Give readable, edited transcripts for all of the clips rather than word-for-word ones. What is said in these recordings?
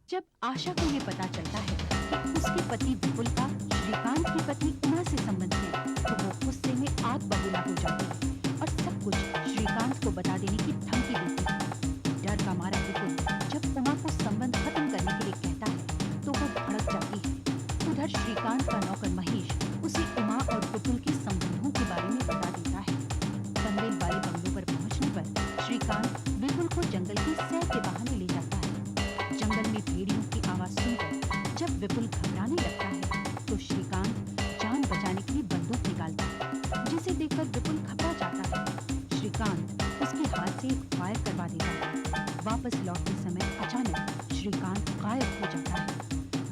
जब आशा को ये पता चलता है कि उसके पति विपुल का श्रीकांत की पत्नी उमा से संबंध है, तो वो गुस्से में आग बबूला हो जाती है और सब कुछ श्रीकांत को बता देने की धमकी देती है। डर का मारा विपुल जब उमा को संबंध खत्म करने के लिए कहता है तो वो भड़क जाती है। उधर श्रीकांत का नौकर महेश उसे उमा और विपुल के संबंधों के बारे में बता देता है। पनवेल वाले बंगलों पर पहुंचने पर श्रीकांत विपुल को जंगल की सैर के बहाने ले जाता है। जंगल में भेड़ियों की आवाज सुनकर जब विपुल घबराने लगता है तो श्रीकांत जान बचाने के लिए बंदूक निकालता है, जिसे देखकर विपुल घबरा जाता है। श्रीकांत उसके हाथ से एक फायर करवा देता है। वापस लौटते समय अचानक श्रीकांत गायब हो जाता है।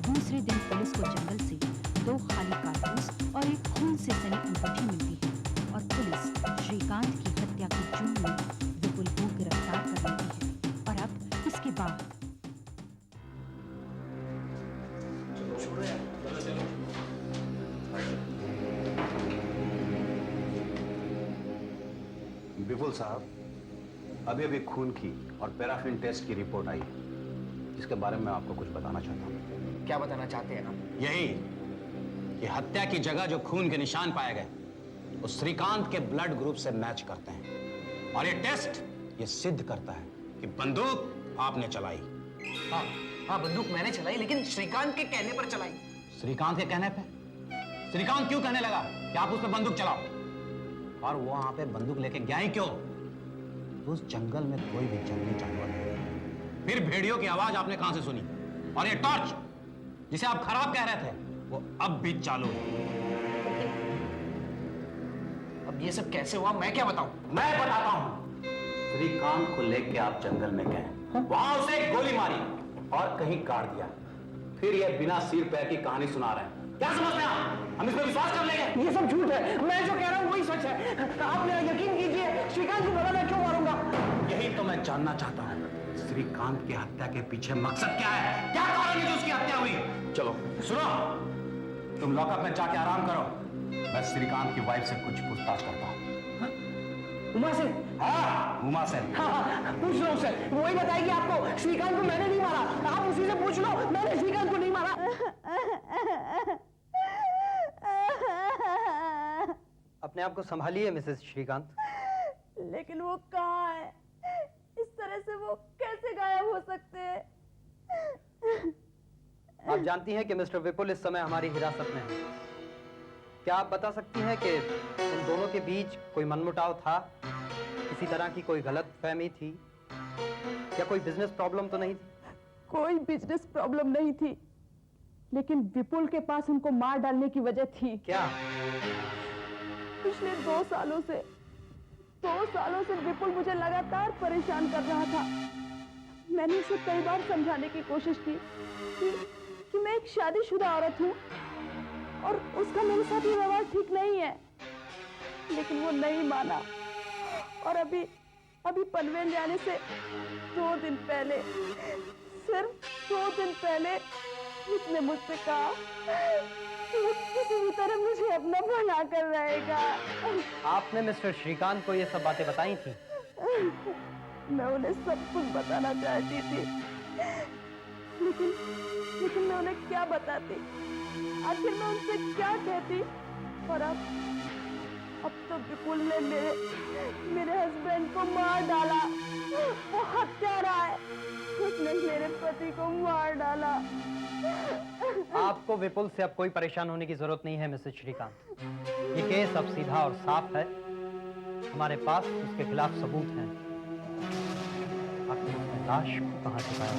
दूसरे दिन पुलिस को जंगल से 2 खाली कारतूस और एक खून से सनी अंगूठी मिलती है और पुलिस श्रीकांत की हत्या के जुर्म में विपुल को गिरफ्तार कर लेती है। और अब इसके बाद विपुल साहब, अभी अभी खून की और पैराफिन टेस्ट की रिपोर्ट आई है, जिसके बारे में मैं आपको कुछ बताना चाहता हूँ। क्या बताना चाहते हैं आप? यही कि हत्या की जगह जो खून के निशान पाए गए वो श्रीकांत के ब्लड ग्रुप से मैच करते हैं और ये टेस्ट ये सिद्ध करता है कि बंदूक आपने चलाई। हाँ, बंदूक मैंने चलाई, लेकिन श्रीकांत के कहने पर चलाई। श्रीकांत के कहने पे? श्रीकांत क्यों कहने लगा कि आप उस पर बंदूक चलाओ? और वो वहां पे बंदूक लेके गया ही क्यों? तो उस जंगल में कोई भी जंगली जानवर नहीं। फिर भेड़ियों की आवाज आपने कहां से सुनी? और ये टॉर्च जिसे आप खराब कह रहे थे वो अब भी चालू है। अब ये सब कैसे हुआ, मैं क्या बताऊं? मैं बताता हूं। श्रीकांत को लेके आप जंगल में गए, वहां उसे एक गोली मारी और कहीं गाड़ दिया, फिर ये बिना सिर पैर की कहानी सुना रहे हैं। क्या समझते हैं आप? हम इस पर विश्वास कर लेंगे? ये सब झूठ है, मैं जो कह रहा हूँ वही सच है। आप मेरा यकीन कीजिए, श्रीकांत को भला मैं क्यों मारूंगा? यही तो मैं जानना चाहता हूँ। श्रीकांत की हत्या के पीछे मकसद क्या है? क्या कारण है जो उसकी हत्या हुई? चलो सुनो, तुम लॉकअप में जाके आराम करो, मैं श्रीकांत की वाइफ से कुछ पूछताछ करता हूँ। उमा से? हाँ, उमा से। हाँ, पूछ लो उससे, वही बताएगी आपको। श्रीकांत को मैंने नहीं मारा, आप उसी से पूछ लो, मैंने श्रीकांत को नहीं मारा। अपने आप को संभालिए मिसेस श्रीकांत। लेकिन वो कहाँ है? इस तरह से वो कैसे गायब हो सकते हैं? आप जानती हैं कि मिस्टर विपुल इस समय हमारी हिरासत में है। क्या आप बता सकती हैं कि उन दोनों के बीच कोई मनमुटाव था, किसी तरह की कोई गलत फहमी थी या कोई बिजनेस प्रॉब्लम तो नहीं थी? कोई बिजनेस प्रॉब्लम नहीं थी, लेकिन विपुल के पास उनको मार डालने की वजह थी। क्या? पिछले 2 सालों से विपुल मुझे लगातार परेशान कर रहा था। मैंने उसे कई बार समझाने की कोशिश की कि मैं एक शादीशुदा औरत हूँ और उसका मेरे साथ ये व्यवहार ठीक नहीं है, लेकिन वो नहीं माना। और अभी पनवेल जाने से 2 दिन पहले, सिर्फ 2 दिन पहले उसने मुझसे कहा कि वो किसी भी तरह मुझे अपना भला कर रहेगा। आपने मिस्टर श्रीकांत को ये सब बातें बताई थी? मैं उन्हें सब कुछ बताना चाहती थी, लेकिन मैं उन्हें क्या बताती? आखिर मैं उनसे क्या कहती? और अब तो विपुल ने मेरे हस्बैंड को मार डाला। वो हत्यारा है, उसने मेरे पति को मार डाला। आपको विपुल से अब कोई परेशान होने की जरूरत नहीं है मिसेस श्रीकांत। ये केस अब सीधा और साफ है, हमारे पास उसके खिलाफ सबूत हैं। आखिर उसने लाश को कहां छुपाया?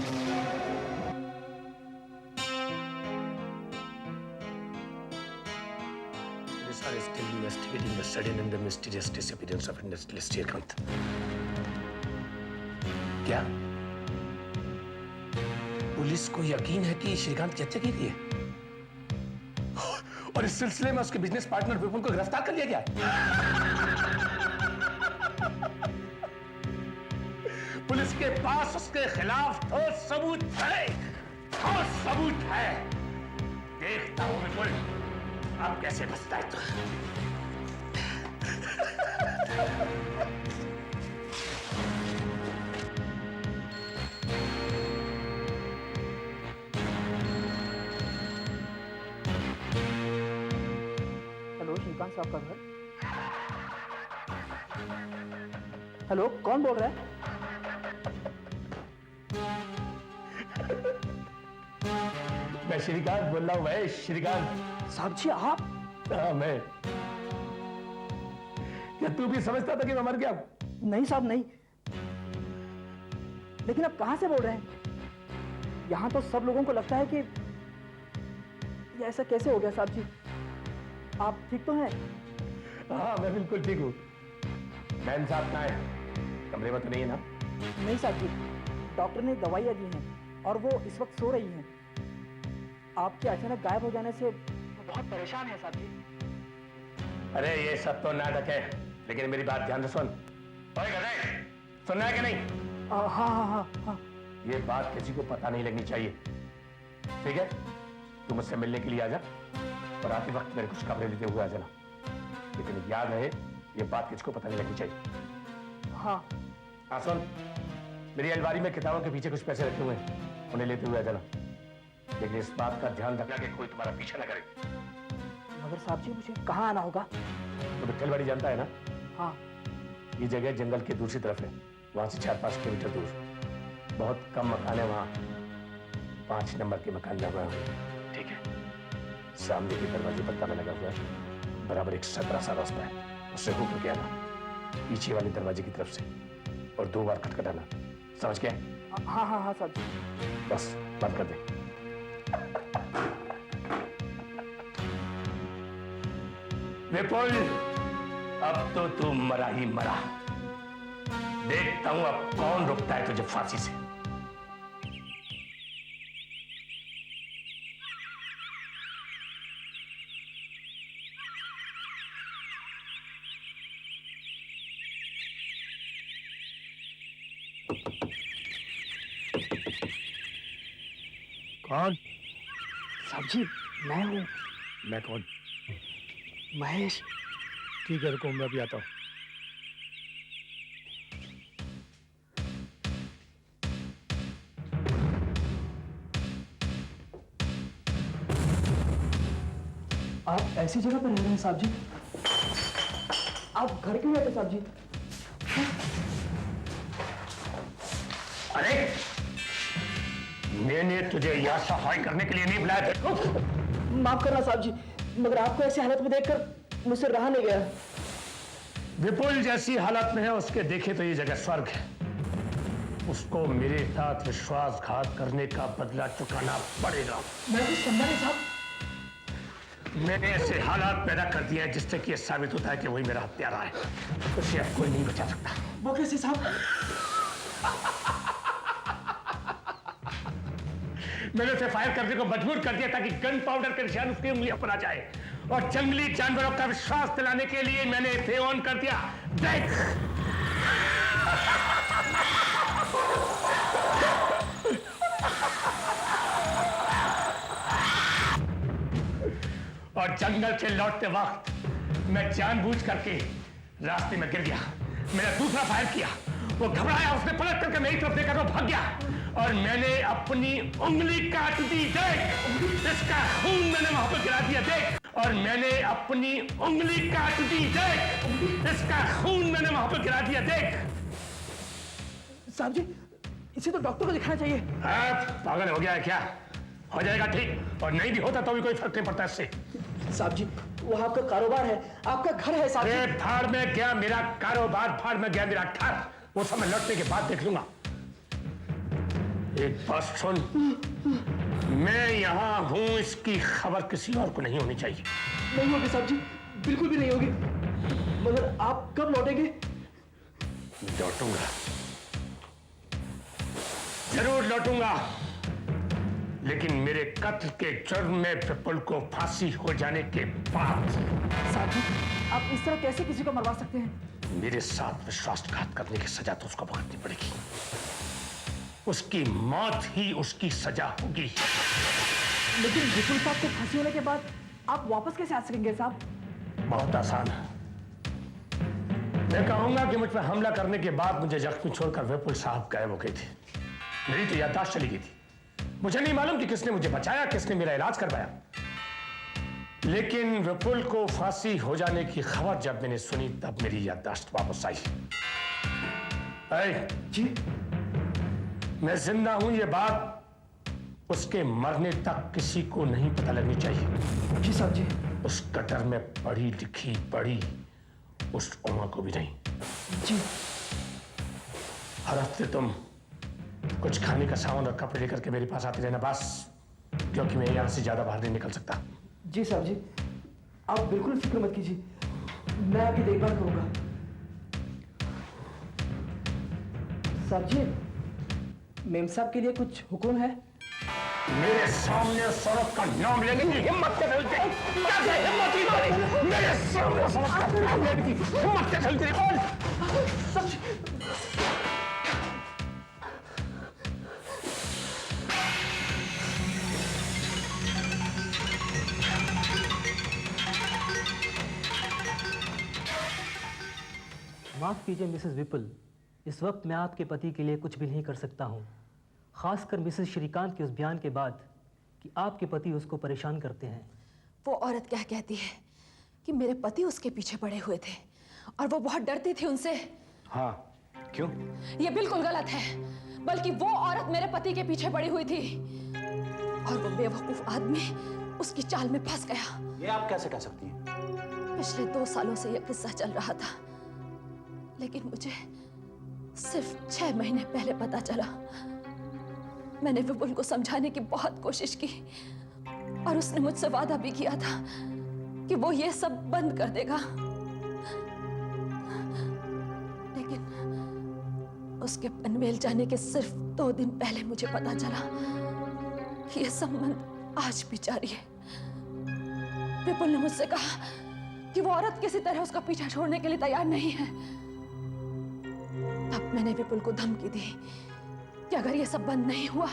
Police are still investigating the sudden and the mysterious disappearance of industrialist Srikanth. क्या पुलिस को यकीन है कि श्रीकांत की हत्या की गई है और इस सिलसिले में उसके बिजनेस पार्टनर विपुल को गिरफ्तार कर लिया गया है? पुलिस के पास उसके खिलाफ ठोस सबूत है, ठोस सबूत है। देखता हूं विपुल अब कैसे बचता है तू। श्रीकांत साहब का घर। हेलो, कौन बोल रहा है? मैं श्रीकांत बोल रहा हूँ भाई, श्रीकांत। साहब जी आप? हाँ मैं। क्या तू भी समझता था कि मैं मर गया? नहीं साहब नहीं, लेकिन आप कहां से बोल रहे हैं? यहां तो सब लोगों को लगता है कि ये ऐसा कैसे हो गया। साहब जी आप ठीक तो हैं? हाँ मैं बिल्कुल ठीक हूँ। मैम साहब कहाँ है? कमरे में तो नहीं है ना? नहीं साहब जी, डॉक्टर ने दवाइयाँ दी हैं और वो इस वक्त सो रही हैं। आपके अचानक गायब हो जाने से वो बहुत परेशान है साहब जी। अरे ये सब तो नाटक है, लेकिन मेरी बात ध्यान से सुन। ओए गधे, सुनना है कि नहीं? हाँ हाँ हाँ हाँ। ये बात किसी को पता नहीं लगनी चाहिए, ठीक है? तू मुझसे मिलने के लिए आ जा और आते वक्त मेरे कुछ कपड़े लेते हुए आ जाना, लेकिन याद रहे ये बात किसी को पता नहीं लगनी चाहिए। हाँ हाँ सुन, मेरी अलमारी में किताबों के पीछे कुछ पैसे रखे हुए हैं, उन्हें लेते हुए आ जाना, लेकिन इस बात का ध्यान रखना कि कोई तुम्हारा पीछा न करे। मगर साहब जी मुझे कहाँ आना होगा? तो विट्ठलवाड़ी जानता है ना? हाँ। ये जगह जंगल के दूसरी तरफ है, वहां से 4-5 किलोमीटर दूर। बहुत कम मकान है वहां, 5 नंबर के मकान लगा हुआ है, ठीक है? सामने के दरवाजे पर ताला लगा हुआ है, बराबर एक सकरा सा रास्ता है, उससे होकर के आना, पीछे वाले दरवाजे की तरफ से, और 2 बार खटखटाना, समझ गया? हाँ हाँ हाँ साहब जी। बस बंद कर दे। विपुल, अब तो तू मरा ही मरा। देखता हूं अब कौन रुकता है तुझे फांसी से। कौन? साहब जी मैं हूँ, मैं कौन? महेश। ठीक है रुको, मैं भी आता हूं। आप ऐसी जगह पर रह रहे हैं साहब जी? आप घर क्यों रहते साहब जी? अरे मैंने तुझे यहाँ सफाई करने के लिए नहीं बुलाया था। माफ करना साहब जी, मगर आपको ऐसी हालत में देखकर मुझसे रहा नहीं गया। विपुल जैसी हालत में है उसके देखे तो ये जगह स्वर्ग है। उसको मेरे साथ विश्वासघात करने का बदला चुकाना पड़ेगा। मैं कुछ समझा नहीं साहब। मैंने ऐसे हालात पैदा कर दिए हैं जिससे कि यह साबित होता है कि वही मेरा हत्यारा है। उसे अब कोई नहीं बचा सकता। वो कैसे साहब? मैंने उसे फायर करने को मजबूर कर दिया ताकि गन पाउडर के निशान उसकी उंगलियों पर आ जाए, और जंगली जानवरों का विश्वास दिलाने के लिए मैंने इसे ऑन कर दिया। देख और जंगल से लौटते वक्त मैं जानबूझ करके रास्ते में गिर गया। मैंने दूसरा फायर किया, वो घबराया, उसने पलट करके मेरी तरफ देखा तो भाग गया, और मैंने अपनी उंगली काट दी। देख इसका खून मैंने वहां पर गिरा दिया। देख, और मैंने अपनी उंगली काट दी। देख इसका खून मैंने वहां पर गिरा दिया। देख साहब जी इसे तो डॉक्टर को दिखाना चाहिए। पागल हो गया है क्या? हो जाएगा ठीक, और नहीं भी होता तो भी कोई फर्क नहीं पड़ता इससे। साहब जी वो आपका कारोबार है, आपका घर है साहब जी। फाड़ में गया मेरा कारोबार, फाड़ में गया मेरा घर, वो सब मैं लौटने के बाद देख लूंगा। एक बात सुन, मैं यहां हूं इसकी खबर किसी और को नहीं होनी चाहिए। नहीं होगी साहब जी, बिल्कुल भी नहीं होगी। मगर आप कब लौटेंगे? लौटूंगा, जरूर लौटूंगा, लेकिन मेरे कत्ल के जुर्म में विपुल को फांसी हो जाने के बाद। साहब जी आप इस तरह कैसे किसी को मरवा सकते हैं? मेरे साथ विश्वासघात करने की सजा तो उसको भुगतनी पड़ेगी। उसकी मौत ही उसकी सजा होगी। लेकिन विपुल साहब को फांसी होने के बाद आप वापस कैसे आ सकेंगे साहब? बहुत आसान है। मैं कहूंगा कि मुझ पर हमला करने के बाद मुझे जख्मी छोड़कर विपुल साहब गायब हो गए थे। मेरी तो याददाश्त चली गई थी। मुझे नहीं मालूम कि किसने मुझे बचाया, किसने मेरा इलाज करवाया। लेकिन विपुल को फांसी हो जाने की खबर जब मैंने सुनी तब मेरी याददाश्त वापस आई। जी, मैं जिंदा हूं ये बात उसके मरने तक किसी को नहीं पता लगनी चाहिए। जी साहब जी। उस कटर में पढ़ी लिखी पढ़ी उस उमा को भी नहीं। जी। हर हफ्ते तुम कुछ खाने का सामान और कपड़े लेकर के मेरे पास आते रहना बस, क्योंकि मैं यहां से ज्यादा बाहर नहीं निकल सकता। जी साहब जी, आप बिल्कुल फिक्र मत कीजिए, मैं आपकी देखभाल करूंगा। साहब जी, मेम साहब के लिए कुछ हुक्म है? मेरे सामने सड़क का नाम लेने की हिम्मत कैसे चलती है? कैसे हिम्मत ही तुम्हारी? मेरे सामने सड़क का नाम लेने की हिम्मत कैसे चलती है? साहब जी, माफ़ कीजिए मिसेस विपुल, इस वक्त मैं आपके पति के लिए कुछ भी नहीं कर सकता हूँ, खासकर मिसेस श्रीकांत के उस बयान के बाद कि आपके पति उसको परेशान करते हैं। वो औरत क्या कहती है कि मेरे पति उसके पीछे पड़े हुए थे और वो बहुत डरती थी उनसे। हाँ, क्यों? ये बिल्कुल गलत है, बल्कि वो औरत मेरे पति के पीछे पड़ी हुई थी और वो बेवकूफ आदमी उसकी चाल में फंस गया। ये आप कैसे कह सकती हैं? पिछले 2 सालों से यह किस्सा चल रहा था, लेकिन मुझे सिर्फ 6 महीने पहले पता चला। मैंने विपुल को समझाने की बहुत कोशिश की और उसने मुझसे वादा भी किया था कि वो ये सब बंद कर देगा, लेकिन उसके पनवेल जाने के सिर्फ 2 दिन पहले मुझे पता चला कि ये संबंध आज भी जारी है। विपुल ने मुझसे कहा कि वो औरत किसी तरह उसका पीछा छोड़ने के लिए तैयार नहीं है। तब मैंने विपुल को धमकी दी कि अगर ये सब बंद नहीं हुआ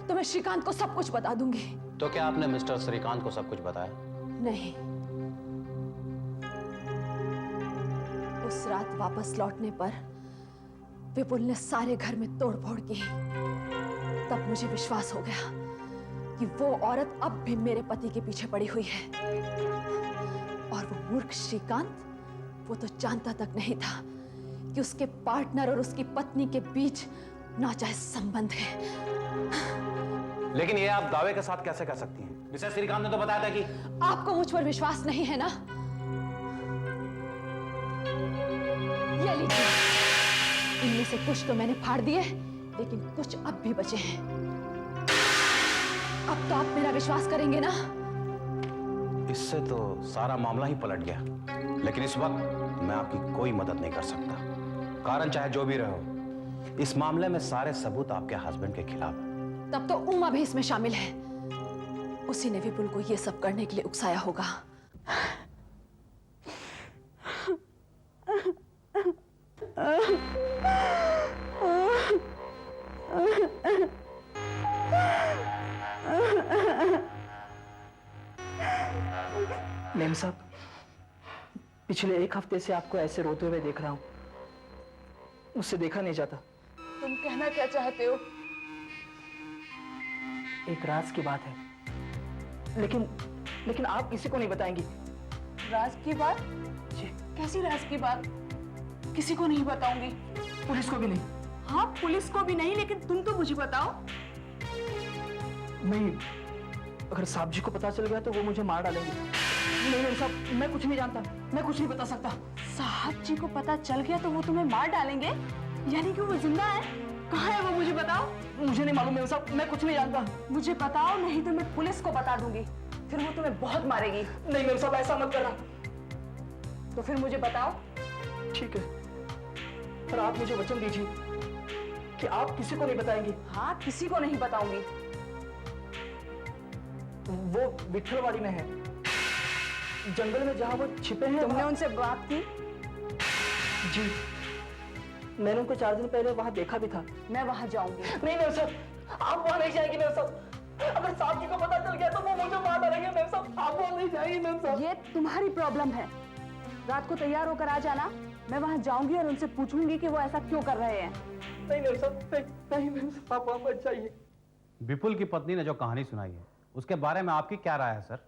तो मैं श्रीकांत को सब कुछ बता दूंगी। तो क्या आपने मिस्टर श्रीकांत को सब कुछ बताया? नहीं। उस रात वापस लौटने पर विपुल ने सारे घर में तोड़फोड़ की। तब मुझे विश्वास हो गया कि वो औरत अब भी मेरे पति के पीछे पड़ी हुई है। और वो मूर्ख श्रीकांत, वो तो जानता तक नहीं था कि उसके पार्टनर और उसकी पत्नी के बीच नाजायज संबंध है। लेकिन ये आप दावे के साथ कैसे कह सकती हैं? मिसेस श्रीकांत ने तो बताया था कि आपको मुझ पर विश्वास नहीं है ना? ये लीजिए, इनमें से कुछ तो मैंने फाड़ दिए, लेकिन कुछ अब भी बचे हैं। अब तो आप मेरा विश्वास करेंगे ना? इससे तो सारा मामला ही पलट गया। लेकिन इस वक्त मैं आपकी कोई मदद नहीं कर सकता। कारण चाहे जो भी रहो, इस मामले में सारे सबूत आपके हस्बैंड के खिलाफ है। तब तो उमा भी इसमें शामिल है। उसी ने विपुल को ये सब करने के लिए उकसाया होगा। मेम साहब, पिछले 1 हफ्ते से आपको ऐसे रोते हुए देख रहा हूं, मुझसे देखा नहीं जाता। तुम कहना क्या चाहते हो? एक राज की बात है, लेकिन आप किसी को नहीं बताएंगी। राज की बात? जी। कैसी राज की बात? किसी को नहीं बताऊंगी। पुलिस को भी नहीं? हाँ, पुलिस को भी नहीं, लेकिन तुम तो मुझे बताओ। नहीं, अगर साहब जी को पता चल गया तो वो मुझे मार डालेंगे। नहीं मेम साहब, मैं कुछ नहीं जानता, मैं कुछ नहीं बता सकता। साहब जी को पता चल गया तो वो तुम्हें मार डालेंगे? यानी कि वो जिंदा है? कहाँ है वो, मुझे बताओ। मुझे नहीं मालूम मेम साहब, मैं कुछ नहीं जानता। मुझे बताओ, नहीं तो मैं पुलिस को बता दूंगी, फिर वो तुम्हें बहुत मारेगी। नहीं मेम साहब, ऐसा मत करना। तो फिर मुझे बताओ। ठीक है, पर आप मुझे वचन दीजिए कि आप किसी को नहीं बताएंगे। हाँ, किसी को नहीं बताऊंगी। वो विठलवाड़ी में है, जंगल में जहां वो छिपे हैं। तुमने उनसे बात की? जी, मैंने उनको 4 दिन पहले वहां देखा भी था। मैं वहां जाऊंगी। नहीं मेम साहब, आप वहां नहीं जाएंगे मेम साहब। अगर साहब जी को पता चल गया तो वो मुझे मार डालेंगे मेम साहब। आप वहां नहीं जाएंगे मेम साहब। ये तुम्हारी प्रॉब्लम है। रात को तैयार होकर आ जाना, मैं वहां जाऊंगी और उनसे पूछूंगी कि वो ऐसा क्यों कर रहे हैं। नहीं मेम साहब, नहीं मेम साहब, आप वहां मत जाइए। विपुल की पत्नी ने जो कहानी सुनाई है, उसके बारे में आपकी क्या राय है सर?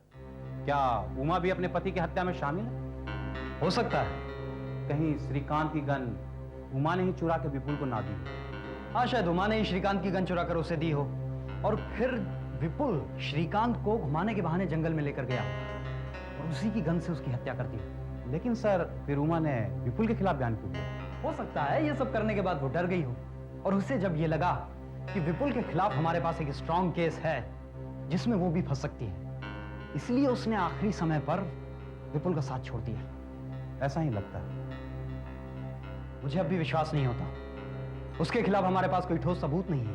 क्या उमा भी अपने पति की हत्या में शामिल है? हो सकता है। कहीं श्रीकांत की गन उमा ने ही चुरा के विपुल को ना दी? हाँ, शायद उमा ने ही श्रीकांत की गन चुरा कर उसे दी हो और फिर विपुल श्रीकांत को घुमाने के बहाने जंगल में लेकर गया और उसी की गन से उसकी हत्या कर दी। लेकिन सर, फिर उमा ने विपुल के खिलाफ बयान क्यों दिया? हो सकता है ये सब करने के बाद वो डर गई हो और उसे जब ये लगा कि विपुल के खिलाफ हमारे पास एक स्ट्रॉन्ग केस है जिसमें वो भी फंस सकती है, इसलिए उसने आखिरी समय पर विपुल का साथ छोड़ दिया। ऐसा ही लगता है। मुझे अब भी विश्वास नहीं होता। उसके खिलाफ हमारे पास कोई ठोस सबूत नहीं है।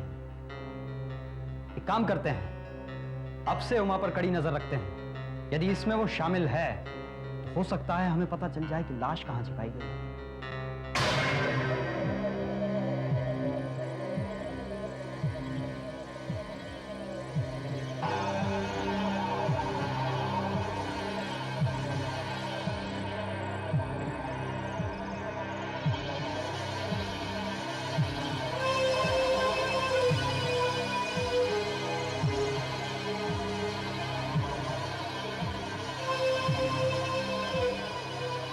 एक काम करते हैं, अब से उमा पर कड़ी नजर रखते हैं। यदि इसमें वो शामिल है तो हो सकता है हमें पता चल जाए कि लाश कहां छिपाई गई है।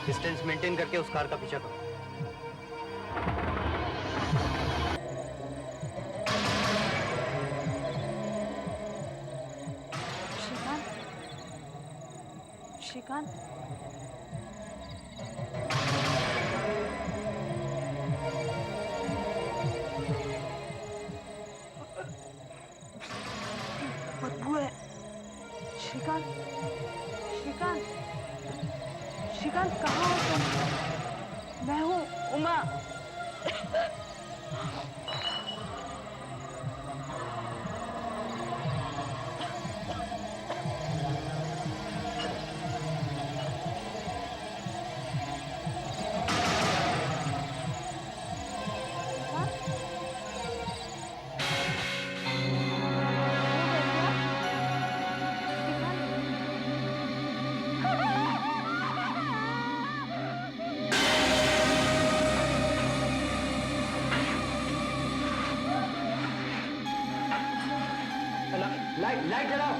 डिस्टेंस मेंटेन करके उस कार का पीछा करो। श्रीकांत, श्रीकांत, बदबू है। श्रीकांत, श्रीकांत, श्रीकांत, कहाँ हो तुम? मैं हूँ उमा। लाइट जलाओ।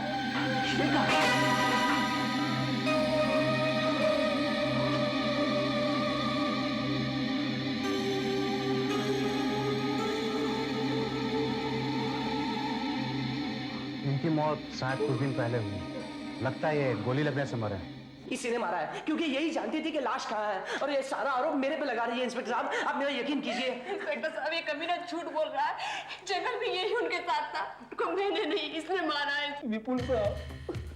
इनकी मौत शायद कुछ दिन पहले हुई। लगता है ये गोली लगने से मरे हैं। इसी ने मारा है क्योंकि यही जानती थी कि लाश कहाँ है और ये सारा आरोप मेरे पे लगा रही है। इंस्पेक्टर साहब, आप मेरा यकीन कीजिए। इंस्पेक्टर साहब, ये कमीना झूठ बोल रहा है। जंगल में यही उनके साथ था। उनको मैंने नहीं, इसने मारा है। विपुल साहब,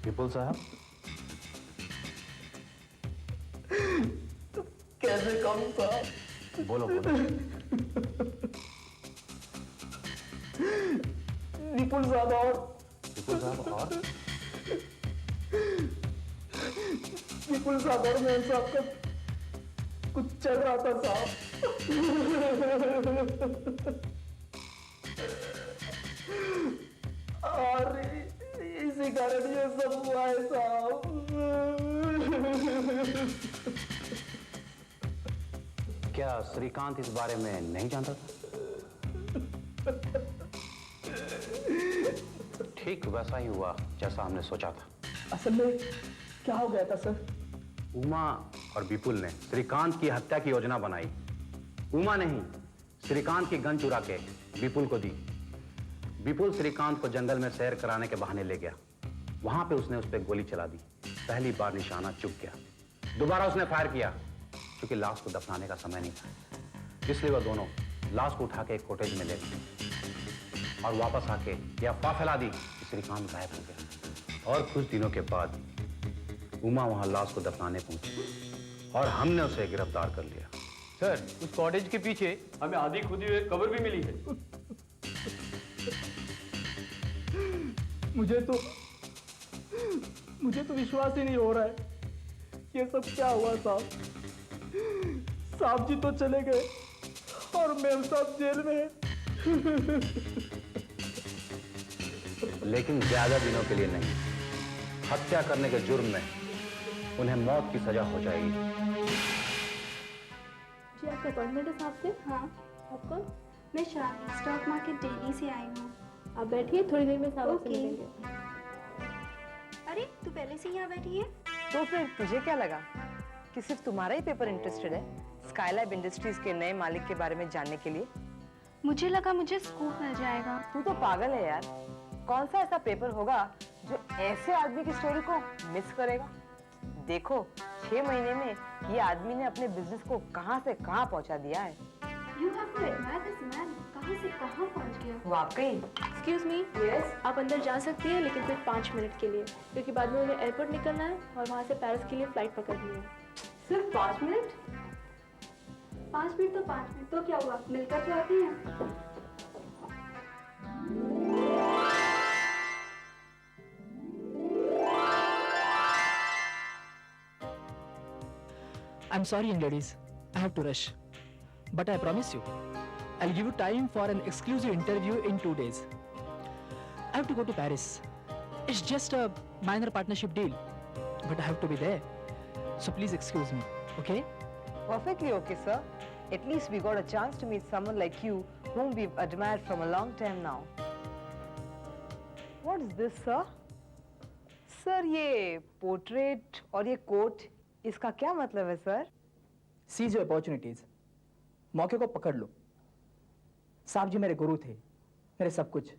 विपुल साहब, कैसे कहूँ साहब? बोलो बोलो। विपुल साहब और विपुल साहब और विपुल साहब और मैं साहब का कुछ चल रहा था साहब। और इसी कारण ये सब हुआ है साहब। क्या श्रीकांत इस बारे में नहीं जानता था? ठीक वैसा ही हुआ जैसा हमने सोचा था। असल में क्या हो गया था सर? उमा और विपुल ने श्रीकांत की हत्या की योजना बनाई। उमा ने ही श्रीकांत की गन चुरा के विपुल को दी। विपुल श्रीकांत को जंगल में सैर कराने के बहाने ले गया। वहां पे उसने उस पर गोली चला दी। पहली बार निशाना चूक गया। दोबारा उसने फायर किया। क्योंकि लाश को दफनाने का समय नहीं था, इसलिए वह दोनों लाश को उठा के एक कॉटेज में ले गए और वापस आके यह अफवाह फैला दी कि श्रीकांत गायब हो गया। और कुछ दिनों के बाद उमा वहां लाश को दफनाने पहुंची और हमने उसे गिरफ्तार कर लिया। सर, उस कॉटेज के पीछे हमें आधी खुदी हुई कब्र भी मिली है। मुझे तो विश्वास ही नहीं हो रहा है। ये सब क्या हुआ साहब? साहब जी तो चले गए और मेम साहब जेल में है। लेकिन ज्यादा दिनों के लिए नहीं। हत्या करने के जुर्म में उन्हें मौत की सजा हो जाएगी। जी, आपका अपॉइंटमेंट है साहब से? हाँ। आप कौन? मैं शालिनी, स्टॉक मार्केट दिल्ली से आई हूँ। आप बैठिए, थोड़ी देर में साहब से मिलेंगे। अरे, तू पहले से यहाँ बैठी है? तो फिर तुझे क्या लगा कि सिर्फ तुम्हारा ही पेपर इंटरेस्टेड है स्काईलैब इंडस्ट्रीज के नए मालिक के बारे में जानने के लिए? मुझे लगा मुझे स्कूप मिल जाएगा। तू तो पागल है यार। कौन सा ऐसा पेपर होगा जो ऐसे आदमी की स्टोरी को मिस करेगा? देखो 6 महीने में ये आदमी ने अपने बिजनेस को कहां से कहां पहुंचा दिया है। You have to admire this man. कहां से कहां पहुंच गया। वाकई। एक्सक्यूज मी, यस, आप अंदर जा सकती हैं लेकिन सिर्फ 5 मिनट के लिए, क्योंकि बाद में उन्हें एयरपोर्ट निकलना है और वहाँ से पेरिस के लिए फ्लाइट पकड़नी है। सिर्फ 5 मिनट? 5 मिनट तो 5 मिनट, तो क्या हुआ, मिलकर तो आती हैं। I'm sorry, young ladies. I have to rush. But I promise you, I'll give you time for an exclusive interview in 2 days. I have to go to Paris. It's just a minor partnership deal. But I have to be there. So please excuse me, okay? Perfectly okay, sir. At least we got a chance to meet someone like you whom we've admired from a long time now. What is this, sir? Sir, ये portrait और ये coat, इसका क्या मतलब है, sir? Seize your opportunities. मौके को पकड़ लो। साहब जी मेरे गुरु थे, मेरे सब कुछ।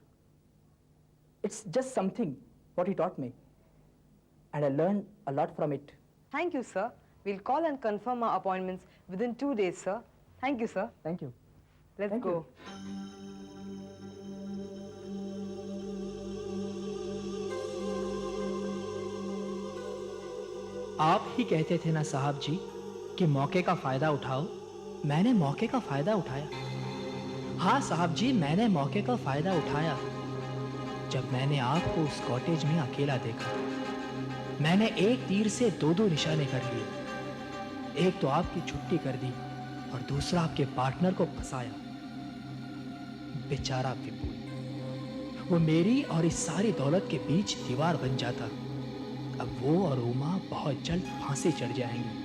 It's just something what he taught me, and I learned a lot from it. Thank you, sir. We'll call and confirm our appointments within 2 days, sir. Thank you, sir. Thank you. Let's Thank go. आप ही कहते थे ना साहब जी कि मौके का फायदा उठाओ। मैंने मौके का फायदा उठाया। हाँ साहब जी, मैंने मौके का फायदा उठाया। जब मैंने आपको उस कॉटेज में अकेला देखा, मैंने एक तीर से 2 निशाने कर लिए। एक तो आपकी छुट्टी कर दी और दूसरा आपके पार्टनर को फंसाया। बेचारा विपुल, वो मेरी और इस सारी दौलत के बीच दीवार बन जाता। अब वो और उमा बहुत जल्द फांसी चढ़ जाएंगी।